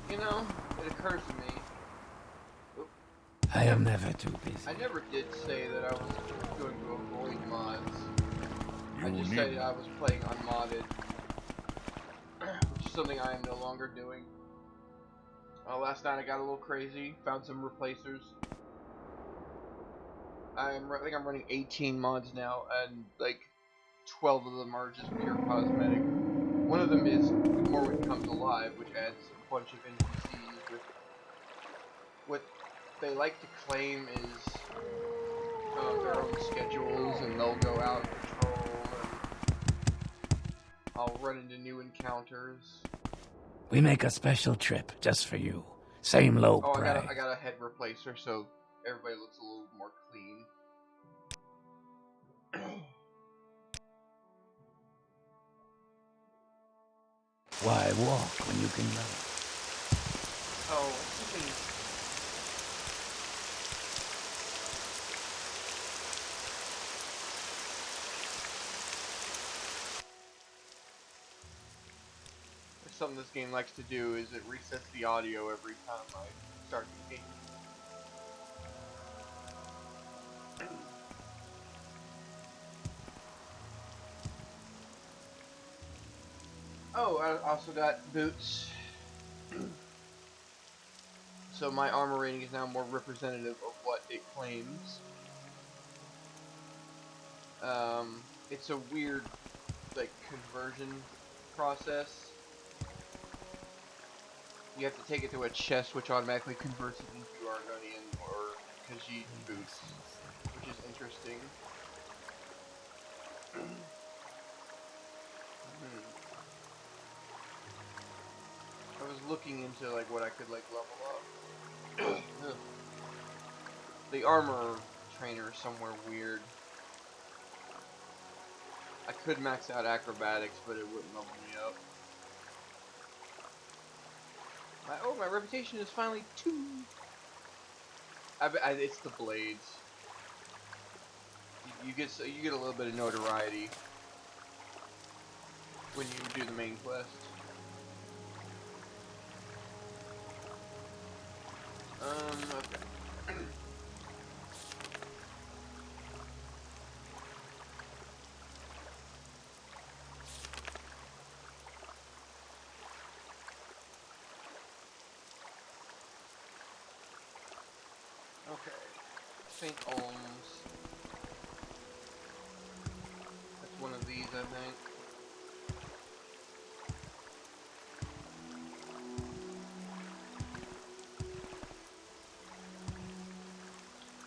You know, it occurs to me. Oop, I am never too busy. I never did say that I was going to avoid mods. I You just need said I was playing unmodded, which is something I am no longer doing. Last night I got a little crazy, found some replacers. I think I'm running 18 mods now, and like 12 of them are just pure cosmetic. One of them is Morrowind Comes Alive, which adds a bunch of NPCs with what they like to claim is their own schedules, and they'll go out and patrol, and I'll run into new encounters. We make a special trip just for you. Same low Oh, price. I got a head replacer, so everybody looks a little more clean. Why walk when you can run? Oh, something. Something this game likes to do is it resets the audio every time I start the game. Oh, I also got boots. So my armor rating is now more representative of what it claims. It's a weird, like, conversion process. You have to take it to a chest, which automatically converts it into Argonian or Khajiit boots, which is interesting. I was looking into like what I could like level up. The armor trainer is somewhere weird. I could max out acrobatics, but it wouldn't level me up. My reputation is finally 2. It's the blades. You get a little bit of notoriety when you do the main quest. Okay. Okay. St. Olms. That's one of these, I think.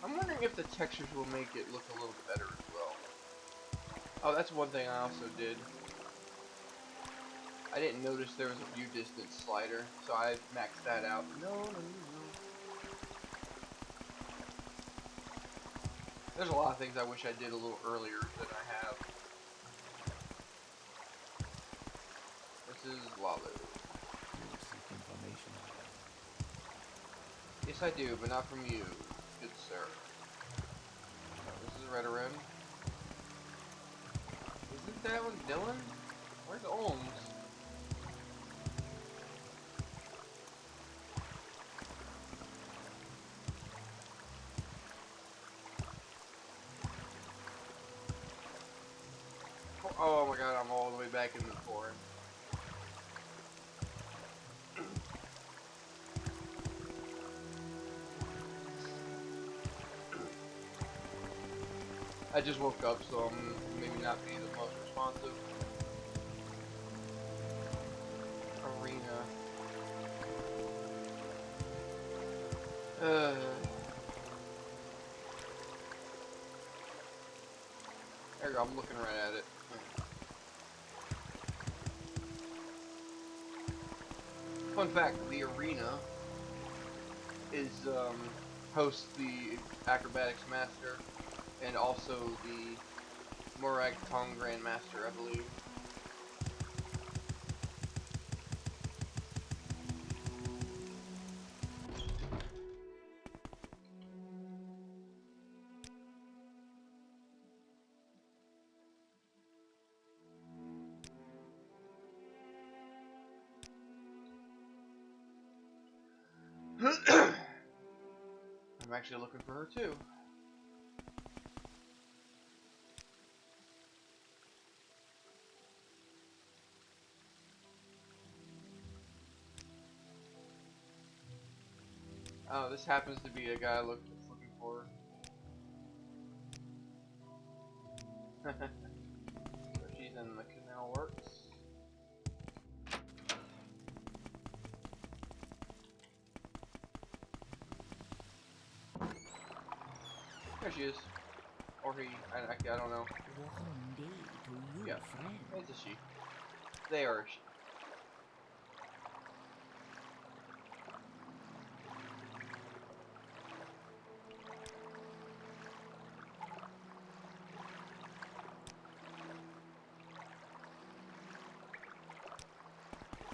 I'm wondering if the textures will make it look a little better as well. Oh, that's one thing I also did. I didn't notice there was a view distance slider, so I maxed that out. No. There's a lot of things I wish I did a little earlier than I have. This is Lalu. You seek information. Yes, I do, but not from you, good sir. Oh, this is Redoran. Isn't that one Dylan? Where's Olms? Oh my god, I'm all the way back in the forest. I just woke up, so I'm maybe not be the most responsive. Arena. There you go, I'm looking right at it. Fun fact, the arena is, hosts the Acrobatics Master and also the Morag Tong Grand Master, I believe. I'm actually looking for her too. Oh, this happens to be a guy looking for her. So she's in the canal works. There she is. Or he. I don't know. Warm day to you, Yeah. friend. It's a she. They are a she.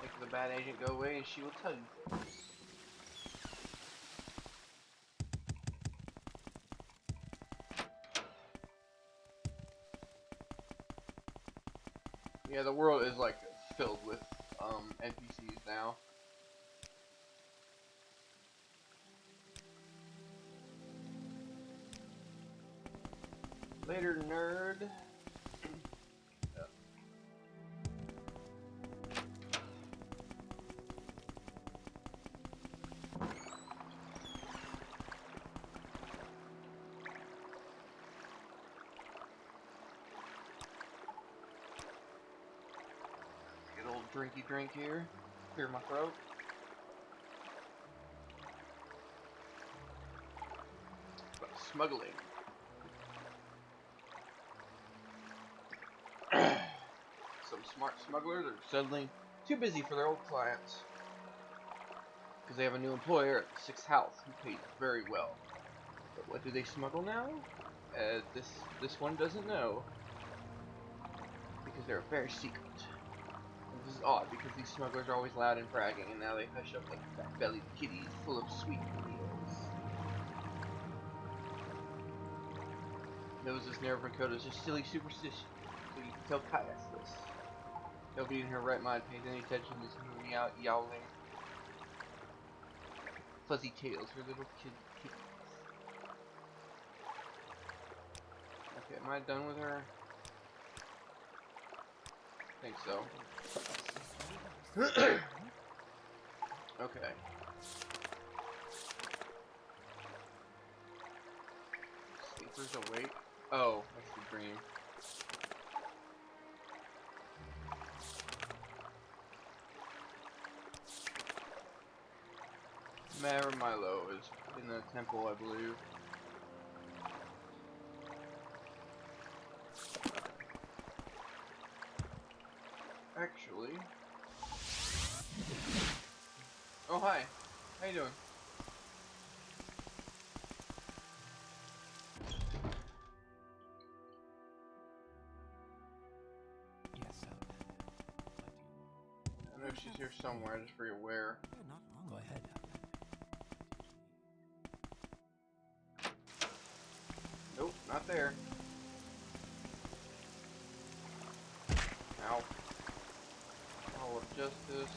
Make the bad agent go away and she will tell you things. Yeah, the world is like filled with NPCs now. Later, nerd. Yeah. Get a little drinky drink here. Clear my throat. But smuggling. Some smart smugglers are suddenly too busy for their old clients. Because they have a new employer at 6th House who pays very well. But what do they smuggle now? This one doesn't know. Because they're very secret. And this is odd because these smugglers are always loud and bragging, and now they hush up like fat-bellied kitties full of sweet meals. Knows this Nervan code is just silly superstition, so you can tell Kaias this. Nobody in her right mind pays any attention to this meow yowling. Fuzzy tails for little kitties. Okay, am I done with her? I think so. Okay. Sleepers awake? Oh, that's the dream. Mayor Milo is in the temple, I believe. Actually. Oh, hi. How you doing? Yes, sir. I know she's here somewhere, just for your aware. Not long. Go ahead. Nope, not there. Ow. Hall of Justice.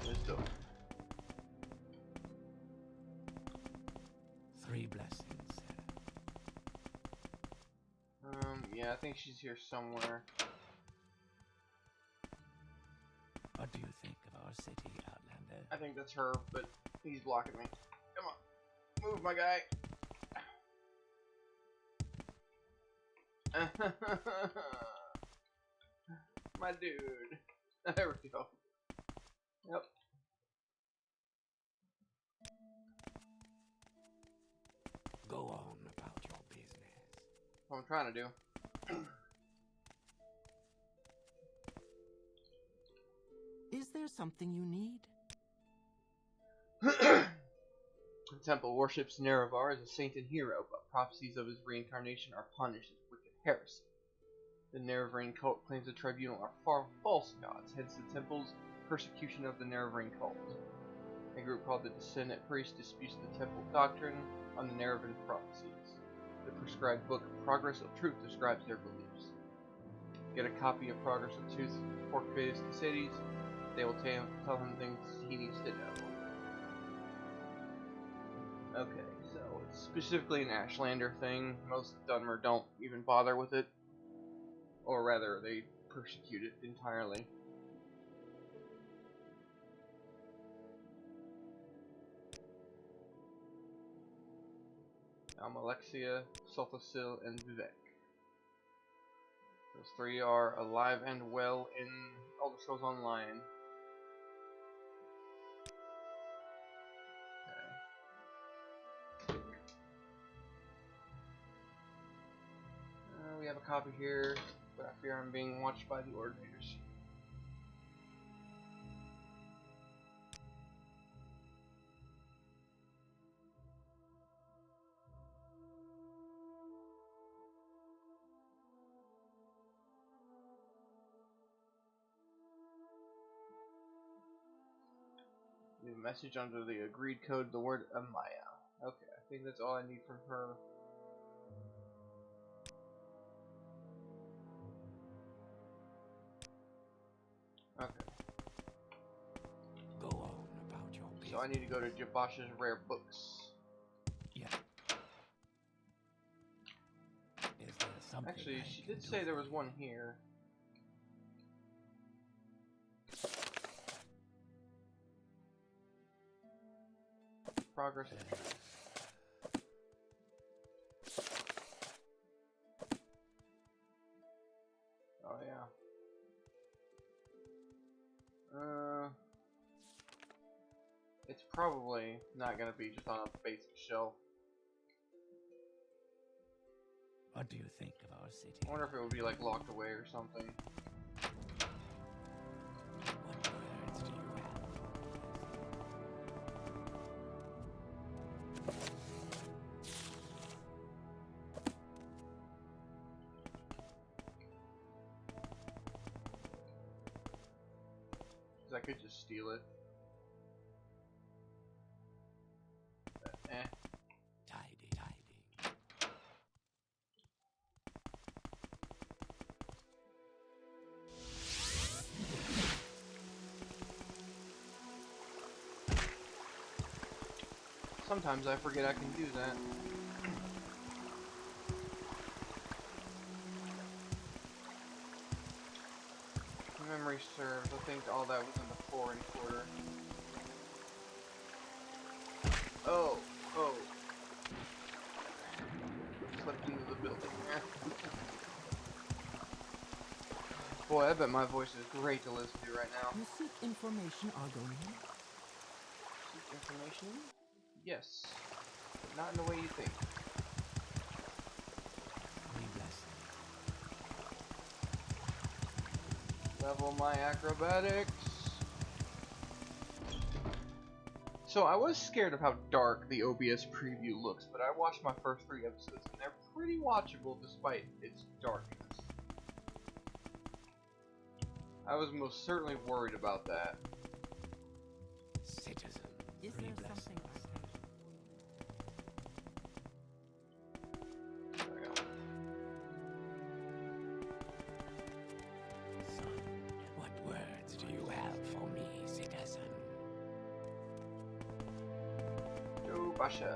Wisdom. 3 blessings. Yeah, I think she's here somewhere. What do you think of our city, Outlander? I think that's her, but he's blocking me. Come on. Move, my guy. My dude. There we go. Yep. Go on about your business. What I'm trying to do. Is there something you need? The temple worships Nerevar as a saint and hero, but prophecies of his reincarnation are punished as wicked heresy. The Nerevarine cult claims the tribunal are far false gods, hence the temple's persecution of the Nerevarine cult. A group called the Descendant Priest disputes the temple doctrine on the Nerevan prophecies. The prescribed book Progress of Truth describes their beliefs. Get a copy of Progress of Truth, Porques Caceres, They will tell him things he needs to know. Okay, so it's specifically an Ashlander thing. Most Dunmer don't even bother with it. Or rather, they persecute it entirely. Alexia, Sultasil, and Vivek. Those three are alive and well in Elder Scrolls Online. Okay. We have a copy here, but I fear I'm being watched by the Ordinators. Leave a message under the agreed code, the word Amaya. Okay, I think that's all I need from her. Okay. Go on about your business. So I need to go to Jabash's Rare Books. Yeah. Is there something Actually, I she can did do say there for was you? one here. Progress. Oh yeah. It's probably not gonna be just on a basic shelf. What do you think of our city? I wonder if it would be like locked away or something. What words do you have? Cause I could just steal it. But, Tidy, tidy. Sometimes I forget I can do that. If memory serves, I think all that was in the foreign quarter. Oh. Slipped into the building. Boy, I bet my voice is great to listen to right now. You seek information, Argonian? Seek information? Yes. But not in the way you think. We bless them. Level my acrobatics. So I was scared of how dark the OBS preview looks, but I watched my first 3 episodes and they're pretty watchable despite its darkness. I was most certainly worried about that. Citizen. Is Three there blessings. something There we go. Son, what words do you have for me, citizen? Yo, Basha.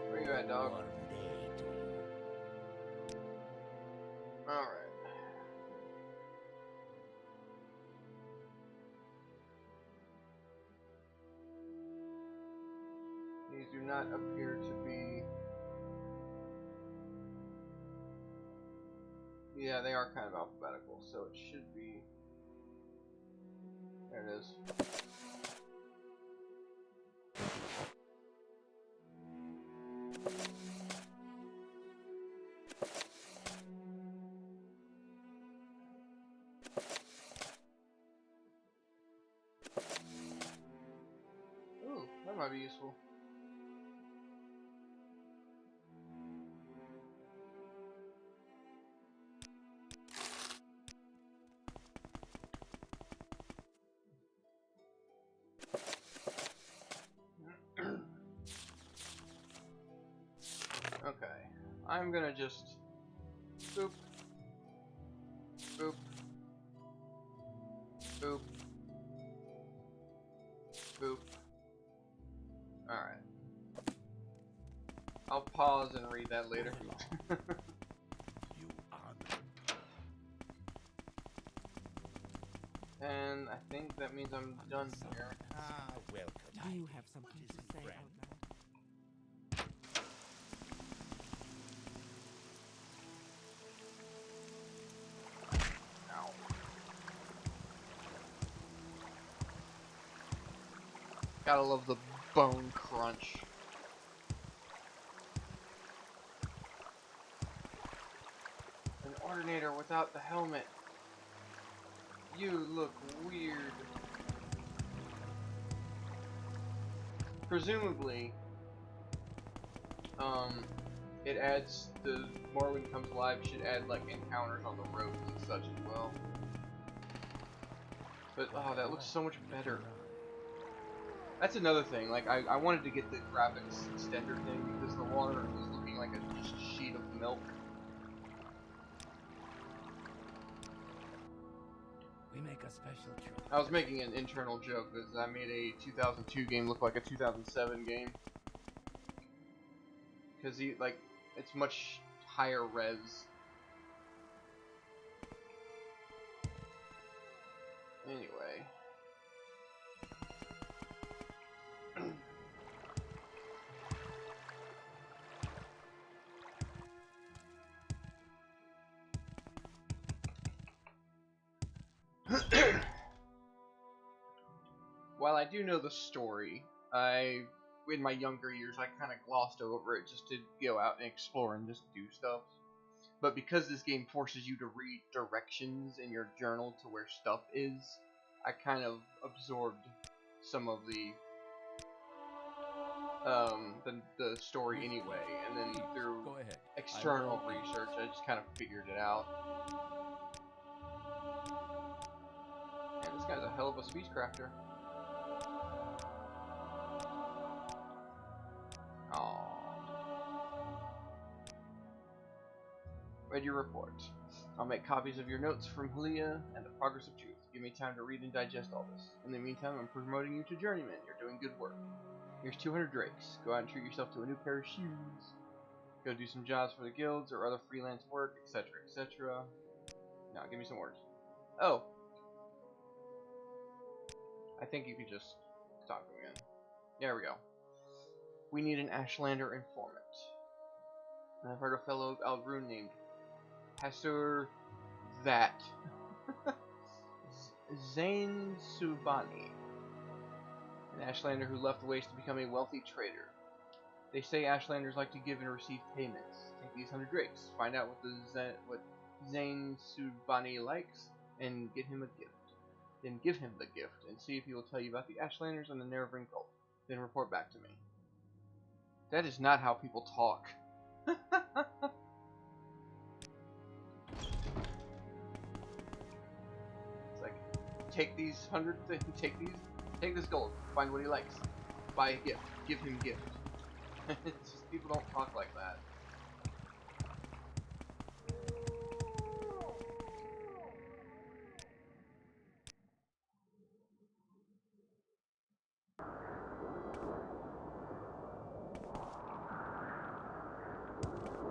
Where you at, dog? One day to you. Alright. These do not appear to be... Yeah, they are kind of alphabetical, so it should be... There it is. Ooh, that might be useful. Okay, I'm gonna just boop, boop, Boop. Boop. Alright. I'll pause and read that later. You honor. And I think that means I'm done here. Ah, well, Do you have something to say out loud? Ow. Gotta love the bone crunch. An ordinator without the helmet. You look weird. Presumably, it adds the Morrowind Comes Alive should add like encounters on the road and such as well. But oh, that looks so much better. That's another thing. Like I wanted to get the graphics extender thing because the water is looking like a just sheet of milk. We make a special trip. I was making an internal joke because I made a 2002 game look like a 2007 game. Because like it's much higher res. Anyway. While I do know the story, in my younger years, I kind of glossed over it just to go out and explore and just do stuff. But because this game forces you to read directions in your journal to where stuff is, I kind of absorbed some of the story anyway, and then through external research, I just kind of figured it out. Man, this guy's a hell of a speechcrafter. Aww. Read your report. I'll make copies of your notes from Halia and the Progress of Truth. Give me time to read and digest all this. In the meantime, I'm promoting you to Journeyman. You're doing good work. Here's 200 drakes. Go out and treat yourself to a new pair of shoes. Go do some jobs for the guilds or other freelance work, etc., etc. Now, give me some words. Oh. I think you could just talk to him again. There we go. We need an Ashlander informant. And I've heard a fellow of Albrun named Hasur that. Zain Subani. An Ashlander who left the waste to become a wealthy trader. They say Ashlanders like to give and receive payments. Take these 100 drakes, find out what Zain Subani likes, and get him a gift. Then give him the gift, and see if he will tell you about the Ashlanders and the Nerevarine cult. Then report back to me. That is not how people talk. It's like, take these 100 things, take this gold, find what he likes, buy a gift, give him gift. It's just, people don't talk like that.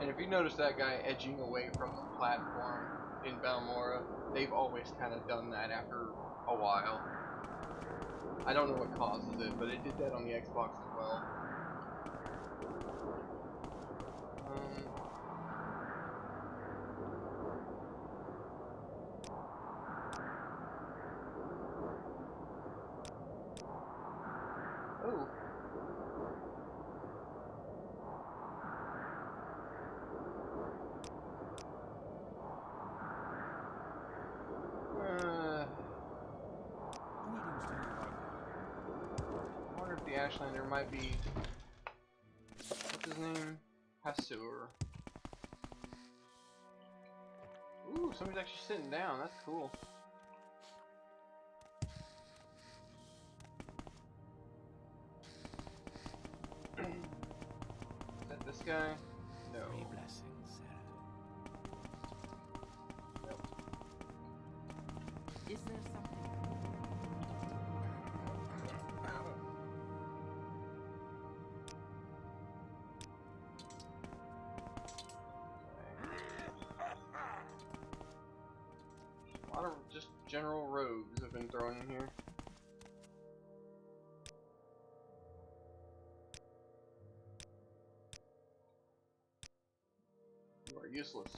And if you notice that guy edging away from the platform in Balmora, they've always kind of done that after a while. I don't know what causes it, but it did that on the Xbox as well. Oh. I wonder if the Ashlander might be... What's his name? Hasur. Ooh, somebody's actually sitting down. That's cool. Is that this guy? No. Three blessings. Nope. Is there something? lot of just general rogues have been thrown in here. You are useless.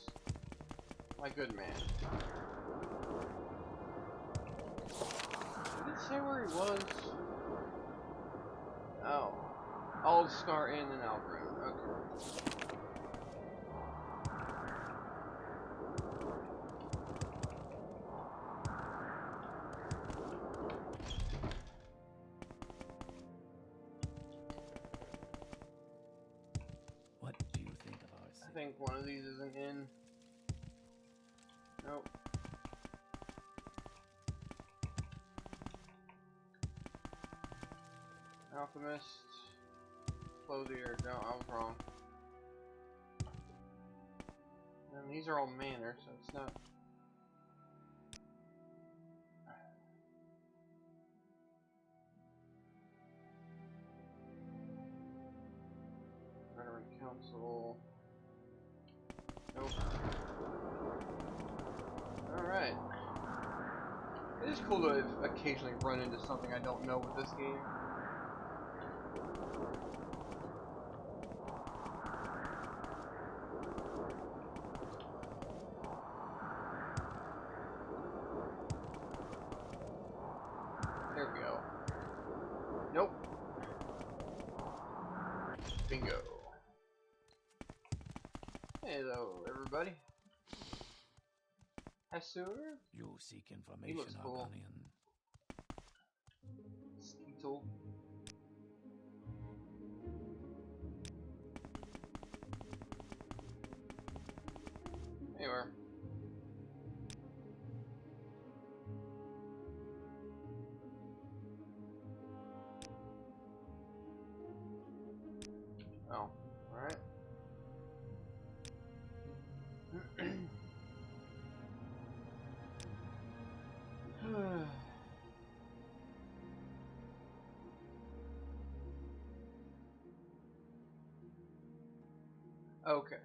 My good man. Did it say where he was? Oh. Aldscar Inn in Albrun. Okay. What do you think of our city? I think one of these is an inn. Nope. Alchemist. Clothier. No, I was wrong. And these are all manor, so it's not. Veteran Council. Nope. Alright. It is cool to occasionally run into something I don't know with this game. There we go. Nope. Bingo. Hello, everybody. Hesur? You seek He information, looks cool. Argonian. Skeetle. Anywhere. Oh, alright. Okay.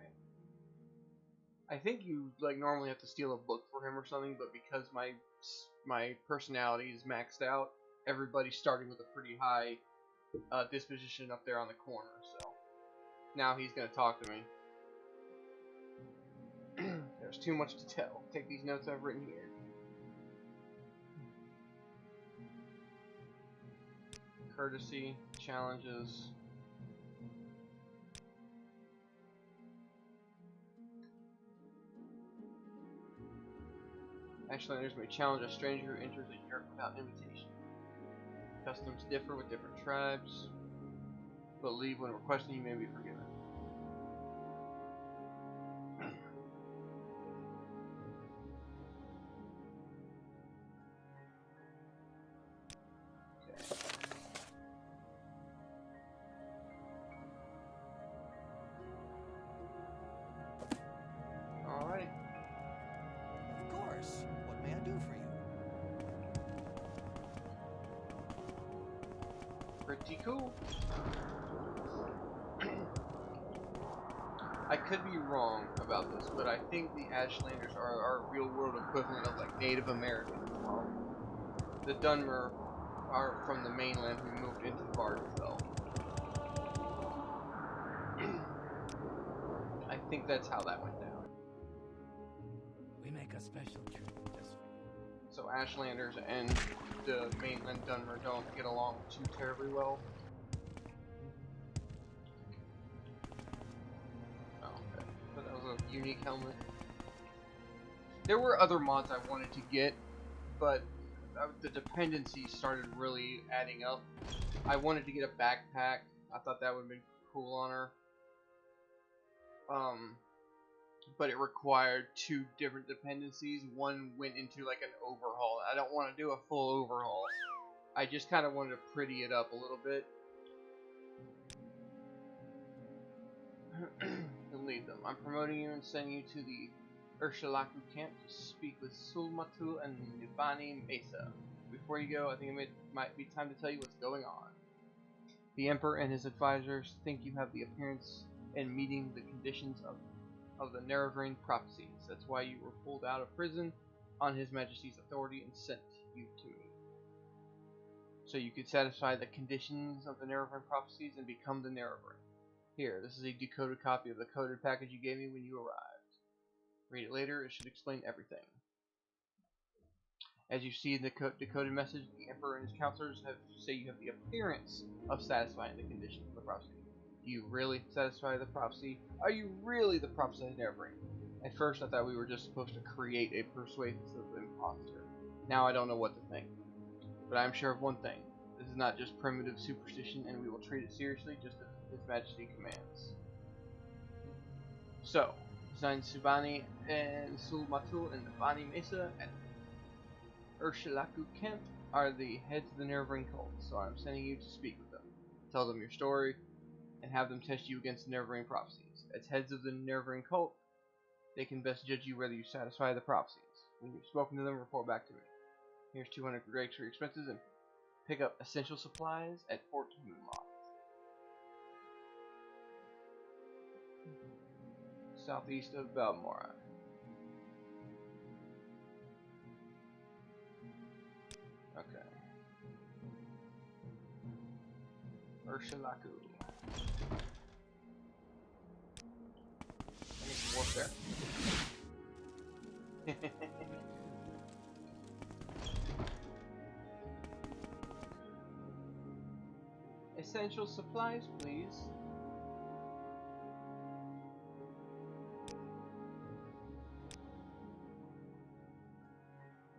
I think you like normally have to steal a book for him or something, but because my personality is maxed out, everybody's starting with a pretty high disposition up there on the corner. So now he's gonna talk to me. There's too much to tell. Take these notes I've written here. Courtesy, challenges. Ashlanders may challenge a stranger who enters a yurt without invitation. Customs differ with different tribes, but leave when requesting you may be forgiven. Alright. Of course. What may I do for you? Pretty cool. I could be wrong about this, but I think the Ashlanders are our real world equivalent of like Native Americans, while the Dunmer are from the mainland who moved into Bardfell. I think that's how that went down. We make a special trip just for you. So Ashlanders and the mainland Dunmer don't get along too terribly well. Oh, okay. But that was a unique helmet. There were other mods I wanted to get, but the dependencies started really adding up. I wanted to get a backpack. I thought that would have been cool on her. But it required two different dependencies. One went into like an overhaul. I don't want to do a full overhaul. I just kind of wanted to pretty it up a little bit. And lead them. I'm promoting you and sending you to the Urshalaku camp to speak with Sulmatu and Nivani Mesa. Before you go, I think it might be time to tell you what's going on. The Emperor and his advisors think you have the appearance and meeting the conditions of the Nerevarine prophecies. That's why you were pulled out of prison on His Majesty's authority and sent you to me, so you could satisfy the conditions of the Nerevarine prophecies and become the Nerevarine. Here, this is a decoded copy of the coded package you gave me when you arrived. Read it later, it should explain everything. As you see in the decoded message, the Emperor and his counselors say you have the appearance of satisfying the conditions of the prophecy. Do you really satisfy the prophecy? Are you really the prophesied Nerevarine? At first I thought we were just supposed to create a persuasive impostor. Now I don't know what to think. But I am sure of one thing. This is not just primitive superstition, and we will treat it seriously just as His Majesty commands. So, Zain Subani and Sulmatul and the Bani Mesa at Urshilaku camp are the heads of the Nerevarine cult, so I'm sending you to speak with them. Tell them your story, and have them test you against Nerevarine prophecies. As heads of the Nerevarine cult, they can best judge you whether you satisfy the prophecies. When you've spoken to them, report back to me. Here's 200 drakes for your expenses, and pick up essential supplies at Fort Moonloft. Southeast of Balmora. Okay. Urshilaku. I need some warp there. Essential supplies, please.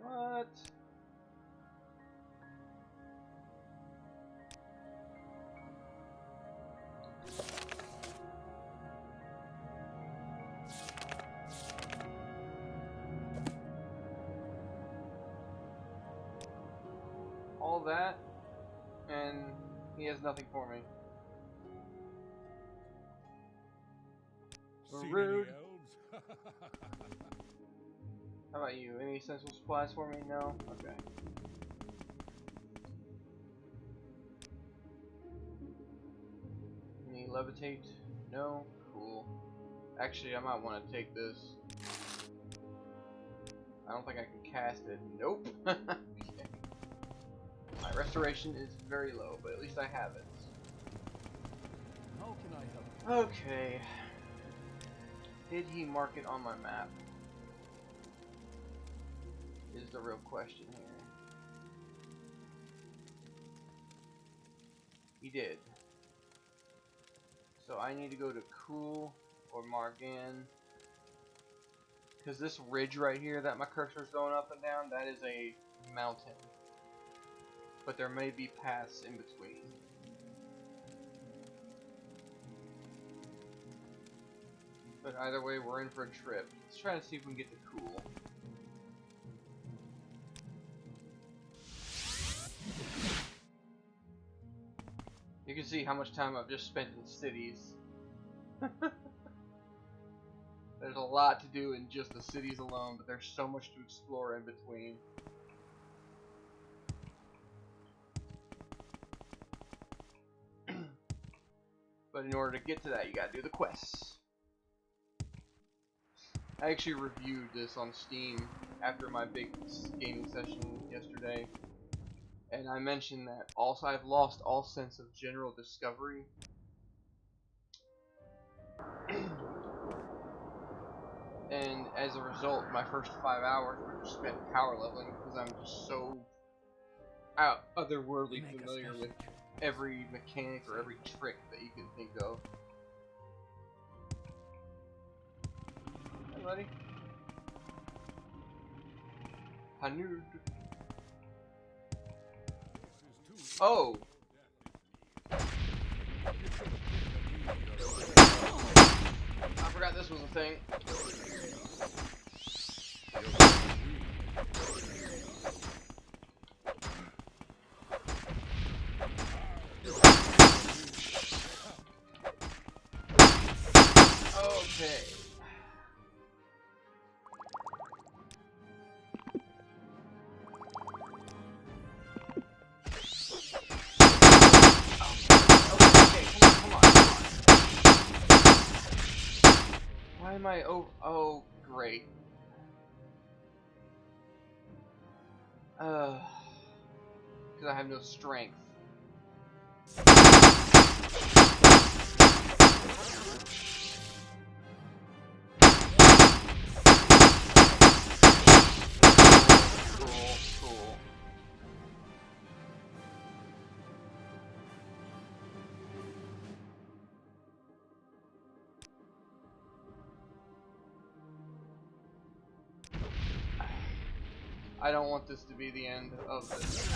What? All that, and he has nothing for me. Rude. How about you? Any essential supplies for me? No? Okay. Any levitate? No? Cool. Actually, I might want to take this. I don't think I can cast it. Nope. Okay. My restoration is very low, but at least I have it. How can I help? Okay. Did he mark it on my map? Is the real question here. He did. So I need to go to Cool or Margan. Because this ridge right here that my cursor is going up and down, that is a mountain. But there may be paths in between. But either way, we're in for a trip. Let's try to see if we can get to Cool. You can see how much time I've just spent in cities. There's a lot to do in just the cities alone, but there's so much to explore in between. But in order to get to that, you gotta do the quests. I actually reviewed this on Steam after my big gaming session yesterday, and I mentioned that also I've lost all sense of general discovery. And as a result, my first 5 hours were just spent power leveling because I'm just so otherworldly familiar with every mechanic or every trick that you can think of. Hey, buddy. Hanud. Oh! I forgot this was a thing. Okay. Why am I oh great. Because I have no strength. Cool. I don't want this to be the end of this.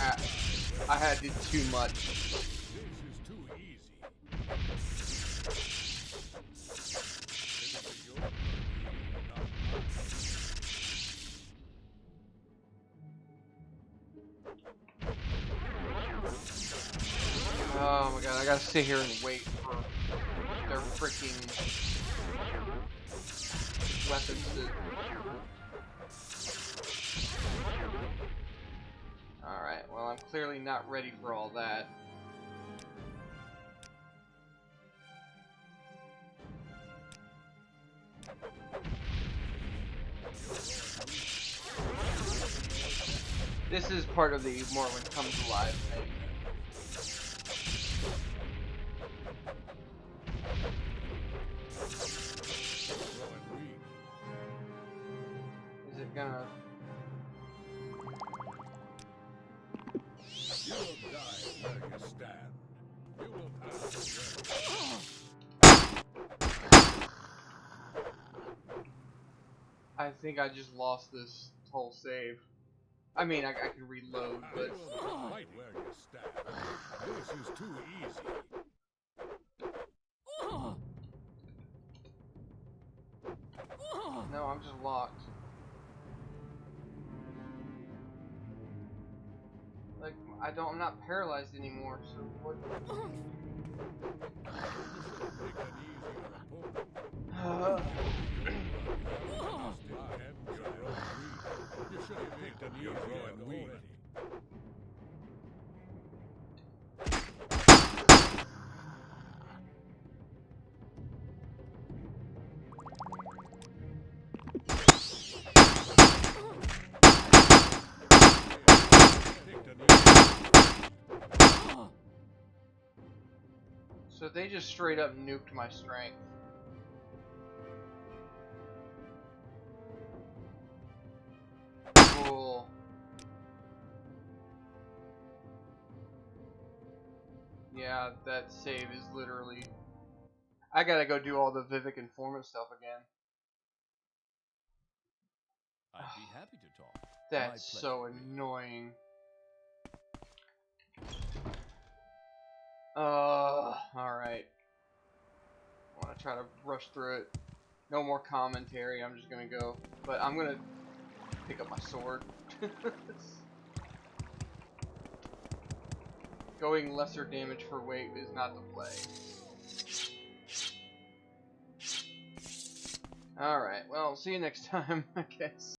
I had to do too much. This is too easy. Oh my god, I gotta sit here and wait for their freaking weapons to... Alright, well I'm clearly not ready for all that. This is part of the Morrowind comes alive thing. Is it gonna... You will die where you stand. You will pass away. I think I just lost this whole save. I mean, I can reload, but... You will fight where you stand. This is too easy. No, I'm just locked. Like, I'm not paralyzed anymore, so what? You should have picked an easier opponent. So they just straight up nuked my strength. Cool. Yeah, that save is literally... I gotta go do all the Vivek Informant stuff again. I'd be happy to talk. That's so annoying. Alright. I want to try to rush through it. No more commentary, I'm just gonna go. But I'm gonna pick up my sword. Going lesser damage for weight is not the play. Alright, well, see you next time, I guess.